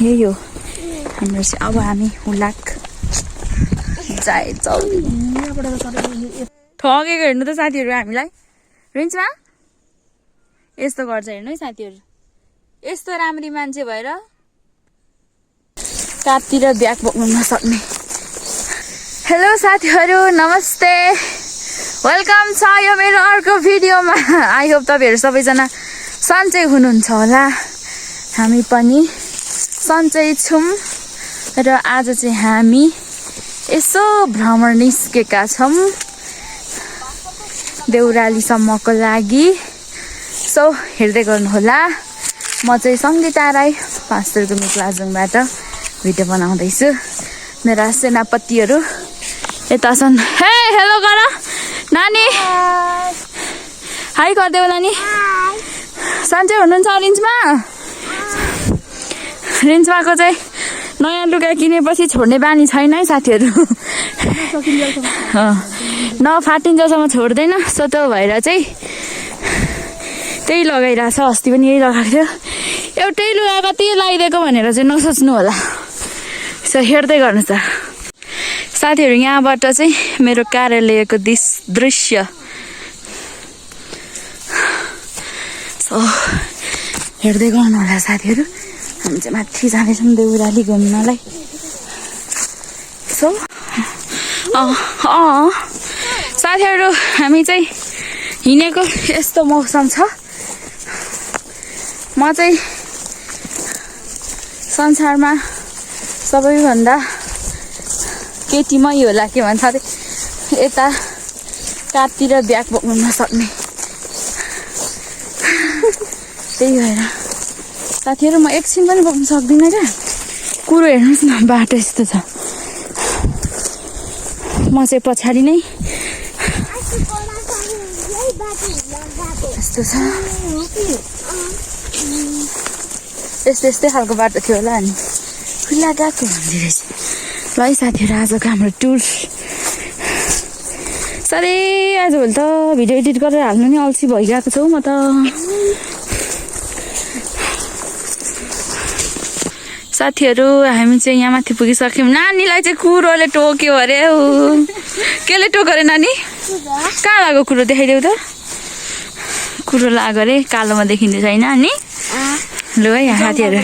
यही हो हाम्रो चाहिँ। अब हामी हुलाक जान्छौँ। ठगेको हेर्नु त साथीहरू हामीलाई। रेन्जमा यस्तो गर्छ हेर्नु है साथीहरू, यस्तो राम्री मान्छे भएर काततिर ब्याग बोक्नु नसक्ने। हेलो साथीहरू, नमस्ते, वेलकम छ यो मेरो अर्को भिडियोमा। आई होप तपाईँहरू सबैजना सन्चै हुनुहुन्छ होला। हामी पनि सन्चै छौँ र आज चाहिँ हामी यसो भ्रमण निस्केका छौँ देउरालीसम्मको लागि। सो हेर्दै गर्नुहोला। म चाहिँ सङ्गीता राई पास्टरको मिक्लाजुङबाट भिडियो बनाउँदैछु। मेरा सेनापतिहरू यता छन्। हे हेलो गर नानी, हाई गरिदेऊ नानी। सन्चै हुनुहुन्छ रेन्जमा? रेन्जमाको चाहिँ नयाँ लुगा किनेपछि छोड्ने बानी छैन है साथीहरू। नफाटिन्जेलसम्म छोड्दैन। सो त्यो भएर चाहिँ त्यही लगाइरहेछ। अस्ति पनि यही लगाएको थियो। एउटै लुगा कति लगाइदिएको भनेर चाहिँ नसोच्नु होला। सो हेर्दै गर्नु त साथीहरू। यहाँबाट चाहिँ मेरो कार्यालयको दृश्य। सो हेर्दै गर्नु होला साथीहरू। हामी चाहिँ माथि जाँदैछौँ देउराली घुम्नलाई। सो साथीहरू हामी चाहिँ हिँडेको यस्तो मौसम छ। म चाहिँ संसारमा सबैभन्दा केटीमै होला के भन्छ अरे, यता काततिर ब्याग बोक्नु नसक्ने। त्यही भएर साथीहरू म एकछिन पनि बोक्नु सक्दिनँ क्या। कुरो हेर्नुहोस् न, बाटो यस्तो छ। म चाहिँ पछाडि नै यस्तो छ। यस्तै खालको बाटो थियो होला नि, खुल्ला गएको भन्दै रहेछ। ल है साथीहरू, आजको हाम्रो टुर साह्रै आजभोलि त भिडियो एडिट गरेर हाल्नु नि अल्छी भइगएको छौ म त। साथीहरू हामी चाहिँ यहाँ माथि पुगिसक्यौँ। नानीलाई चाहिँ कुरोले टोक्यो अरे। केले टोक्यो अरे नानी? कहाँ लाग्यो कुरो? देखाइदेऊ त। कुरो लाग्यो अरे, कालोमा देखिँदैछ होइन अनि। लु है साथीहरू,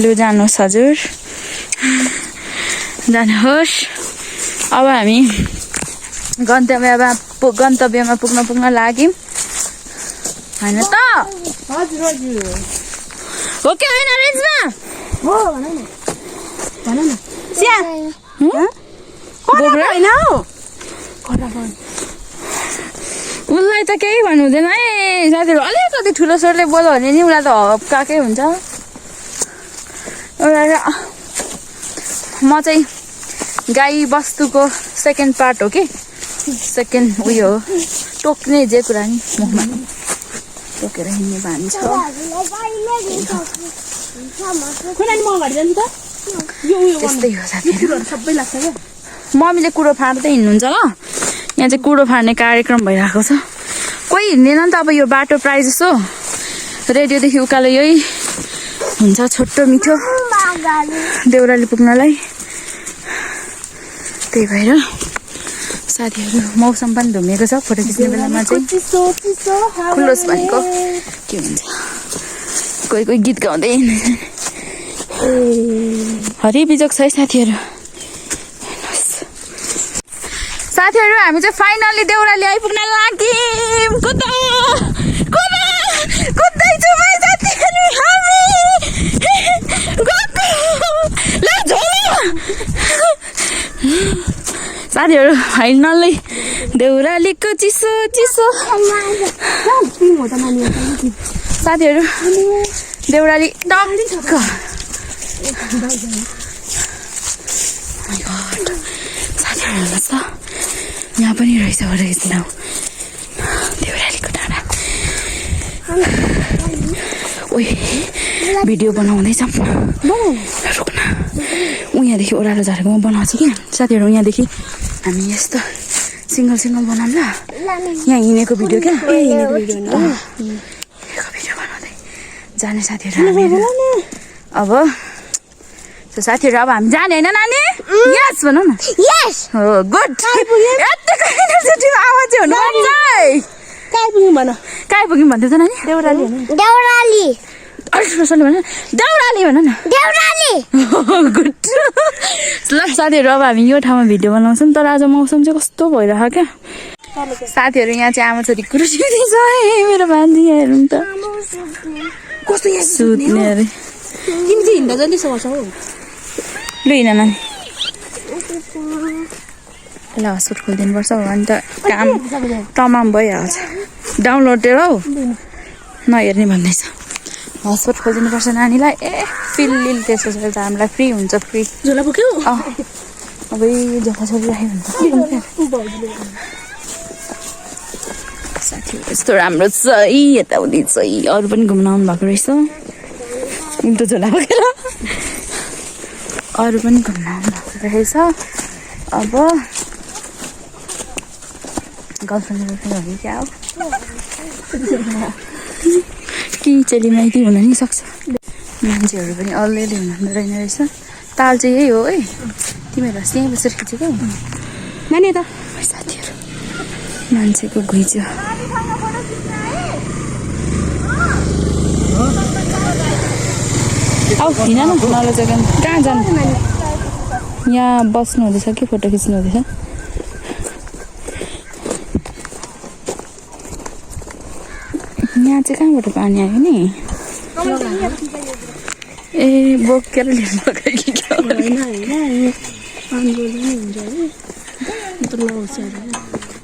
लु जानुहोस् हजुर, जानुहोस्। अब हामी गन्तव्यमा पुग्न लाग्यौँ होइन त? हजुर हजुर हो कि होइन रेन्जमा? हो भन न स्या उसलाई त केही भन्नु हुँदैन है साथीहरू। अलिकति ठुलो स्वरले बोल्यो भने नि उसलाई त हप्काकै हुन्छ। म चाहिँ गाई बस्तुको सेकेन्ड पार्ट हो कि, सेकेन्ड उयो हो। टोक्ने जे कुरा नि मुखमा टोकेर हिँड्ने बानी छ। त्यस्तै हो साथीहरू। मम्मीले कुरो फाड्दै हिँड्नुहुन्छ ल। यहाँ चाहिँ कुरो फाड्ने कार्यक्रम भइरहेको छ। कोही हिँड्दैन नि त। अब यो बाटो प्रायः जसो रेडियोदेखि उकालो यही हुन्छ, छोटो मिठो देउराली पुग्नलाई। त्यही भएर साथीहरू मौसम पनि धुमिएको छ। फोटो खिच्ने बेलामा चाहिँ खुल्लोस् भनेको के भन्छ, कोही कोही गीत गाउँदै हरि बिजोक छ है साथीहरू। साथीहरू हामी चाहिँ फाइनली देउराली आइपुग्न लाग्यौँ। कुद्दैछु भाइ साथीहरू। हामी साथीहरू फाइनली देउरालीको चिसो चिसो। साथीहरू देउराली टक्क। साथीहरू हेर्नुहोस् त, यहाँ पनि रहेछ फोटो खिच्न देउरालीको डाँडा। ओइ भिडियो बनाउँदैछौँ, रोक्न। यहाँदेखि ओह्रालो झरेकोमा बनाउँछ कि साथीहरू। यहाँदेखि हामी यस्तो सिङ्गल बनाऊँ ल। यहाँ हिँडेको भिडियो क्या, हिँडेको भिडियो बनाउँदै जाने साथीहरू अब साथीहरू अब हामी जाने होइन नानी यस भन न यस हो गुड यतिको एनर्जेटिक आवाज चाहिँ हुनुपर्छ कहाँ पुग्यौँ भन कहाँ पुग्यौँ भन्दै त नानी देउराली देउराली भन न देउराली गुड ल साथीहरू अब हामी यो ठाउँमा भिडियो बनाउँछौँ तर आज मौसम चाहिँ कस्तो भइरहेको क्या साथीहरू यहाँ चाहिँ आमा छोरी कुर्सी छ है मेरो भान्जी हेरौँ त कस्तो यहाँ सुत्ने अरे तिमी चाहिँ हिँड्दा जाँदै सर्छौ लु हिँड नानी ल हस्पिटल खोलिदिनुपर्छ अन्त काम तमाम भइहाल्छ डाउनलोडेर हौ नहेर्ने भन्दैछ हस्पिटल खोलिदिनुपर्छ नानीलाई फिलिल त्यसो छ त हामीलाई फ्री हुन्छ फ्री झोला बोक्यौ अब झोला छोडिराख्यो भने साथीहरू यस्तो राम्रो छ है यताउति छ अरू पनि घुम्न आउनु भएको रहेछ उल्टो झोला बोकेर अरू पनि घुम्न आउनु भएको रहेछ अब गर्लफ्रेन्ड हो क्या हो कि चेलीमाइती हुन नि सक्छ मान्छेहरू पनि अलिअलि हुनुहुँदो रहेन रहेछ ताल चाहिँ यही हो है तिमीहरू अस्ति यहीँ बसेर खिचेको नानी त साथीहरू मान्छेको घुइँचो औ हिँड न नलजाऊ कहाँ जानु यहाँ बस्नु हुँदैछ कि फोटो खिच्नु हुँदैछ यहाँ चाहिँ कहाँबाट पानी आयो नि ए बोकेर लिनु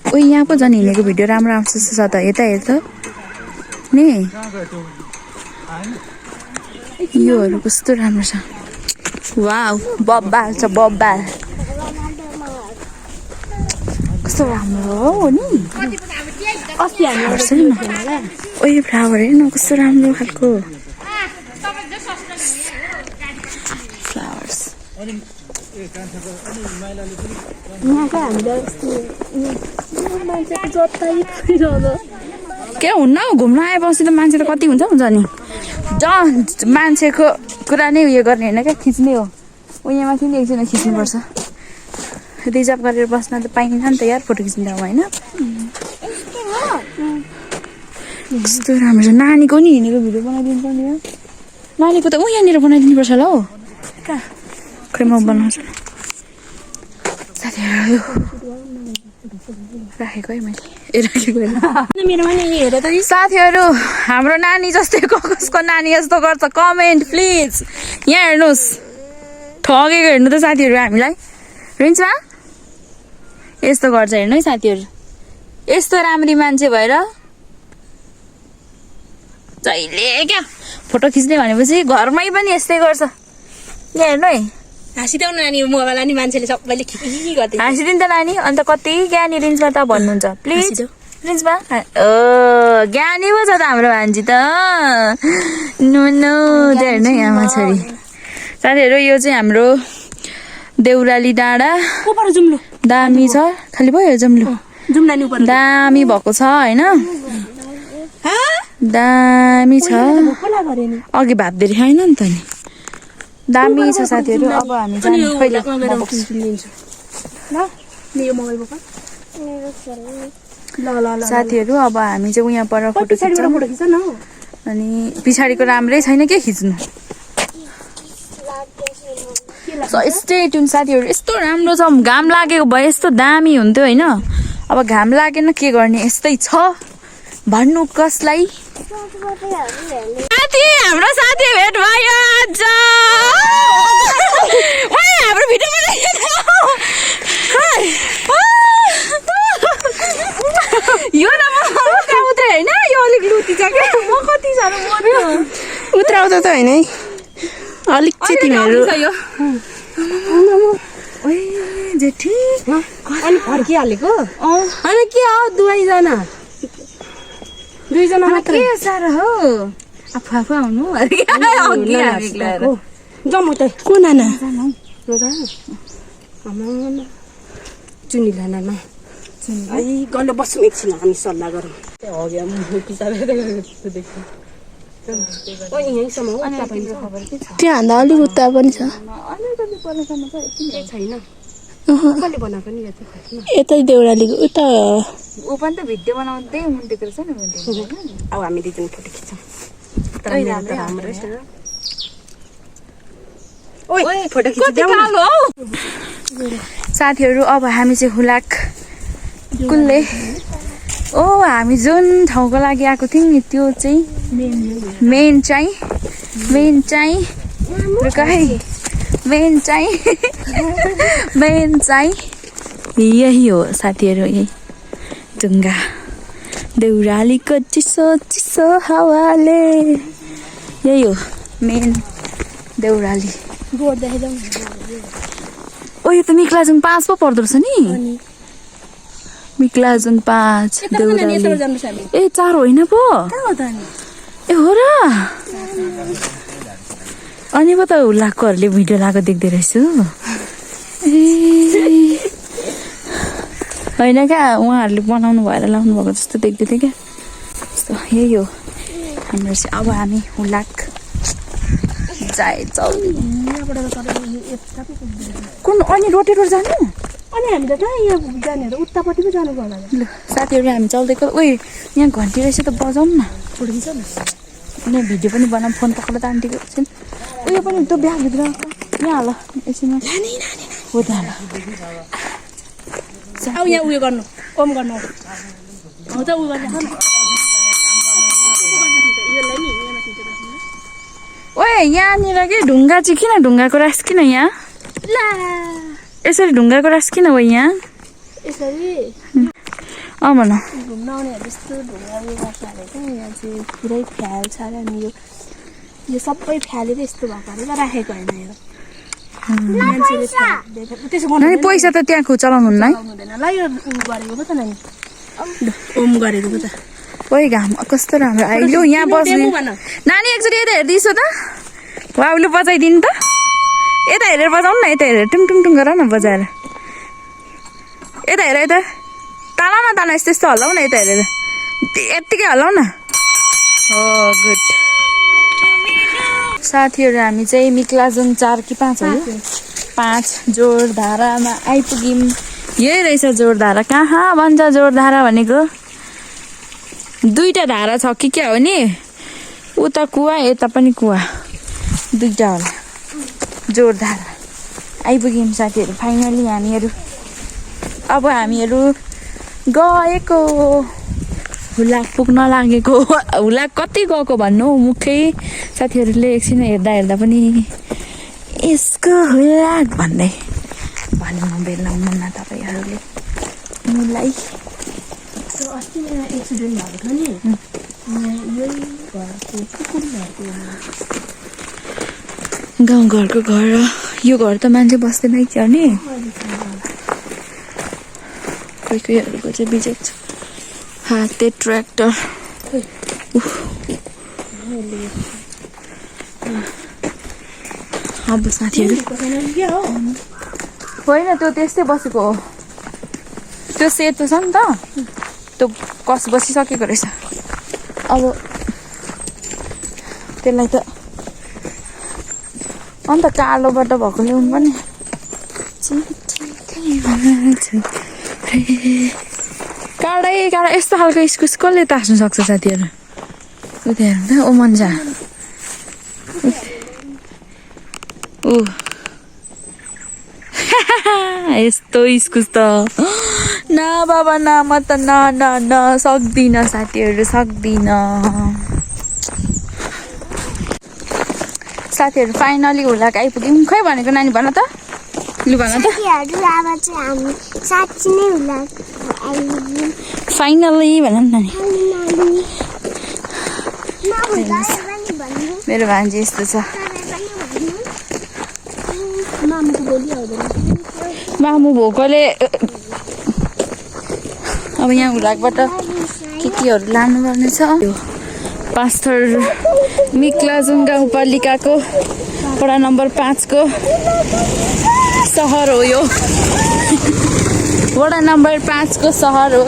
ओ यहाँ पो झन् हिँडेको भिडियो राम्रो आउँछ छ त यता हेर त नि योहरू कस्तो राम्रो छ वाउ बब्बाल छ बब्बाल कस्तो राम्रो हो नि अस्ति हामी ओ यो फ्लावर हेर्नु कस्तो राम्रो खालको फ्लावर्स यहाँका हामीले मान्छेको जतै के हुन्न हौ घुम्न आएपछि त मान्छे त कति हुन्छ नि मान्छेको कुरा नै उयो गर्ने होइन क्या खिच्ने हो यहाँ माथि नि एकजना खिच्नुपर्छ रिजर्भ गरेर बस्न त पाइँदैन नि त यार फोटो खिच्नु ठाउँमा होइन कस्तो राम्रो छ नानीको नि हिँडेको भिडियो बनाइदिनु पर्ने हो नानीको त यहाँनिर बनाइदिनुपर्छ होला हौ कहाँ खै म बनाउँछु साथीहरू राखेको है मैले राखेको साथीहरू हाम्रो नानी जस्तै कसको नानी यस्तो गर्छ कमेन्ट प्लिज यहाँ हेर्नुहोस् ठगेको हेर्नु त साथीहरू हामीलाई रिन्चमा यस्तो गर्छ हेर्नु है साथीहरू यस्तो राम्री मान्छे भएर जहिले क्या फोटो खिच्ने भनेपछि घरमै पनि यस्तै गर्छ यहाँ हेर्नु है हाँसिदेऊ नानी मोबाइल नि मान्छेले सबैले खिची गर्दै हाँसिदिनु त नानी अन्त कति ज्ञानी रिन्चमा त भन्नुहुन्छ प्लिज रिन्चमा ज्ञानी पो छ त हाम्रो भान्जी त नो हेर्नु है आमा छोरी साथीहरू यो चाहिँ हाम्रो देउराली डाँडा दामी छ खालि भयो जम्लु दामी भएको छ होइन दामी छ अघि भात धेरै होइन नि त नि दामी छ साथीहरू अब हामी जाने कहिले साथीहरू अब हामी चाहिँ उहाँ पर फोटो खिच्छौँ अनि पछाडिको राम्रै छैन के खिच्नु स्टे ट्युन साथीहरू यस्तो राम्रो छ घाम लागेको भए यस्तो दामी हुन्थ्यो होइन अब घाम लागेन के गर्ने यस्तै छ भन्नु कसलाई साथी हाम्रो साथी भेट भयो आज हाम्रो भिडियो यो न उत्र होइन यो अलिक लुती छ क्या म कति साह्रो उत्राउँदा त होइन है अलिक चाहिँ तिमीहरू जेठी अनि फर्किहालेको होइन के हो दुईजना मात्र के साह्रो हो आफू आफू आउनु जम्म त को नाना चुनी नाना गल्लो बस्छौँ एकछिन हामी सल्लाह गरौँ त्यहाँ हान्दा अलिक उता पनि छ यतै देउरालीको उता ऊ पनि त भिडियो बनाउँदै मुन्टेको रहेछ नि मुन्टेको अब हामी दुईजना फोटो खिच्छौँ फोटो साथीहरू अब हामी चाहिँ हुलाक कुल्ले हामी जुन ठाउँको लागि आएको थियौँ नि त्यो चाहिँ मेन चाहिँ यही हो साथीहरू यही ढुङ्गा देउरालीको चिसो चिसो हावाले यही हो मेन देउराली यो त मिक्लाजुङ 5 पो पर्दो रहेछ नि मिक्लाजुङ 5 देउराली 4 होइन पो हो र अनि पो त हुलाकोहरूले भिडियो लगाएको देख्दै रहेछु होइन क्या उहाँहरूले बनाउनु भएर लाउनु भएको जस्तो देख्दै थिएँ क्या यस्तो यही हो हाम्रो चाहिँ अब हामी हुलाक कुन अनि रोटेर जानु अनि हामी त यहाँ जाने हो उतापट्टि पो जानु पर्ला ल साथीहरू हामी चल्दैको यहाँ घन्टी रहेछ त बजाउँ न छोडिदिन्छ न यहाँ भिडियो पनि बनाऊँ फोन पक्रेर त आन्टीको एकछिन उयो पनि त्यो ब्यागभित्र यहाँ हाल एकछिनमा हो त हाल अब यहाँ उयो गर्नु ओम गर्नु हो त उयो गर्नु यहाँनिर के ढुङ्गा चाहिँ किन ढुङ्गाको रास किन यहाँ यसरी ढुङ्गाको रास किन हो यहाँ यसरी भन घुम्न आउनेहरू जस्तो ढुङ्गा उयो गर्छ अरे क्या यहाँ चाहिँ पुरै फ्याल छ अरे अनि यो सबै फ्यालेर यस्तो भएको अरे राखेको होइन यो मान्छेले त्यसो नानी पैसा त त्यहाँको चलाउनु हुन्न है हुँदैन ल यो गरेको पो त नानी ओम गरेको पो त घाम कस्तो राम्रो आइलो यहाँ बस्नु नानी एकचोटि यता हेरिदिइस् त बाबुले बजाइदिनु त यता हेरेर बजाउनु न यता हेरेर टुङ गर न बजाएर यता हेर यता ताला न यस्तो यस्तो हल्लाउ न यता हेरेर यत्तिकै हल्लाउ न हो गुड साथीहरू हामी चाहिँ मिक्लाजुङ 4 कि 5 हो 5 जोरधारामा आइपुग्यौँ यही रहेछ जोरधारा कहाँ भन्छ जोरधारा भनेको 2टा धारा छ कि क्या हो नि उता कुवा यता पनि कुवा 2टा होला जोरधारा आइपुग्यौँ साथीहरू फाइनली हामीहरू अब हामीहरू गएको हुलाक पुग्न लागेको हुलाक कति गएको भन्नु मुखै साथीहरूले एकछिन हेर्दा पनि यसको हुलाक भन्दै भन्नु बेलाउनु तपाईँहरूले मलाई अस्ति यहाँ एक्सिडेन्ट भएको थियो नि यही घरको कुकुर घरको गाउँघरको घर यो घर त मान्छे बस्दैन क्या नि कोहीहरूको चाहिँ बिजेक छ हाते ट्र्याक्टर अब साथीहरू होइन त्यो त्यस्तै बसेको हो त्यो सेतो छ नि त त्यो कस बसिसकेको रहेछ अब त्यसलाई त अन्त कालोबाट भएको ल्याउनु पनि काडै यस्तो खालको इस्कुस कसले तास्नु सक्छ साथीहरू उता हेर्नु त ओ मन्जा यस्तो इस्कुस त न बाबा न म त न सक्दिनँ साथीहरू सक्दिनँ साथीहरू फाइनली हुलाक आइपुग्यौँ खै भनेको नानी भन त लु भन त फाइनली भन न नानी मेरो भान्जी यस्तो छ मामु भोकोले अब यहाँ हुलाकबाट केहरू लानुपर्ने छ पास्थर मिक्लाजुङ गाउँपालिकाको वडा नम्बर 5 को सहर हो यो वडा नम्बर 5 को सहर हो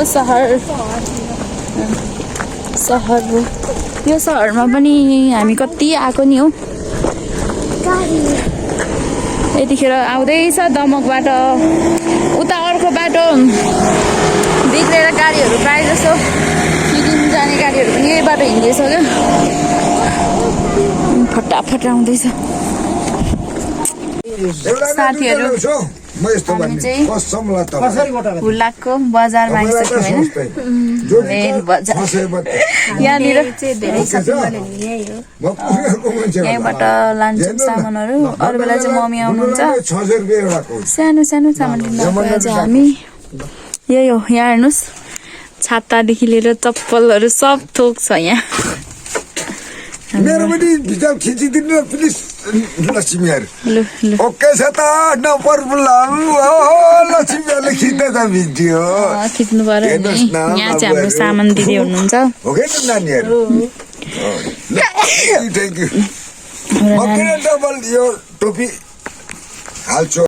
सहर हो यो सहरमा पनि हामी कति आएको नि हो यतिखेर आउँदैछ दमकबाट उता अर्को बाटो बिग्रेर गाडीहरू प्रायः जसो सिक्किम जाने गाडीहरू पनि यही बाटो हिँड्दैछ क्या फटाफट आउँदैछ साथीहरू हामी चाहिँ हुलाकको बजारमा आइसक्यौँ होइन मेन बजार यहाँनिर यहीँबाट लान्छौँ सामानहरू अरू बेला चाहिँ मम्मी आउनुहुन्छ सानो सानो सामान लिँदा चाहिँ हामी यही हो यहाँ हेर्नुहोस् छातादेखि लिएर चप्पलहरू सब थोक छ यहाँ मेरो पनि भिडियो खिचिदिनु प्लिज लक्ष्मीहरू लु लु ओके छ त नम्बर लक्ष्मीहरूले खिच्दैछ भिडियो खिच्नु पर्यो नि यहाँ चाहिँ हाम्रो सामान दिदी हुनुहुन्छ हो कि त नानीहरू थ्याङ्क यू म किन डबल यो टोपी हाल्छु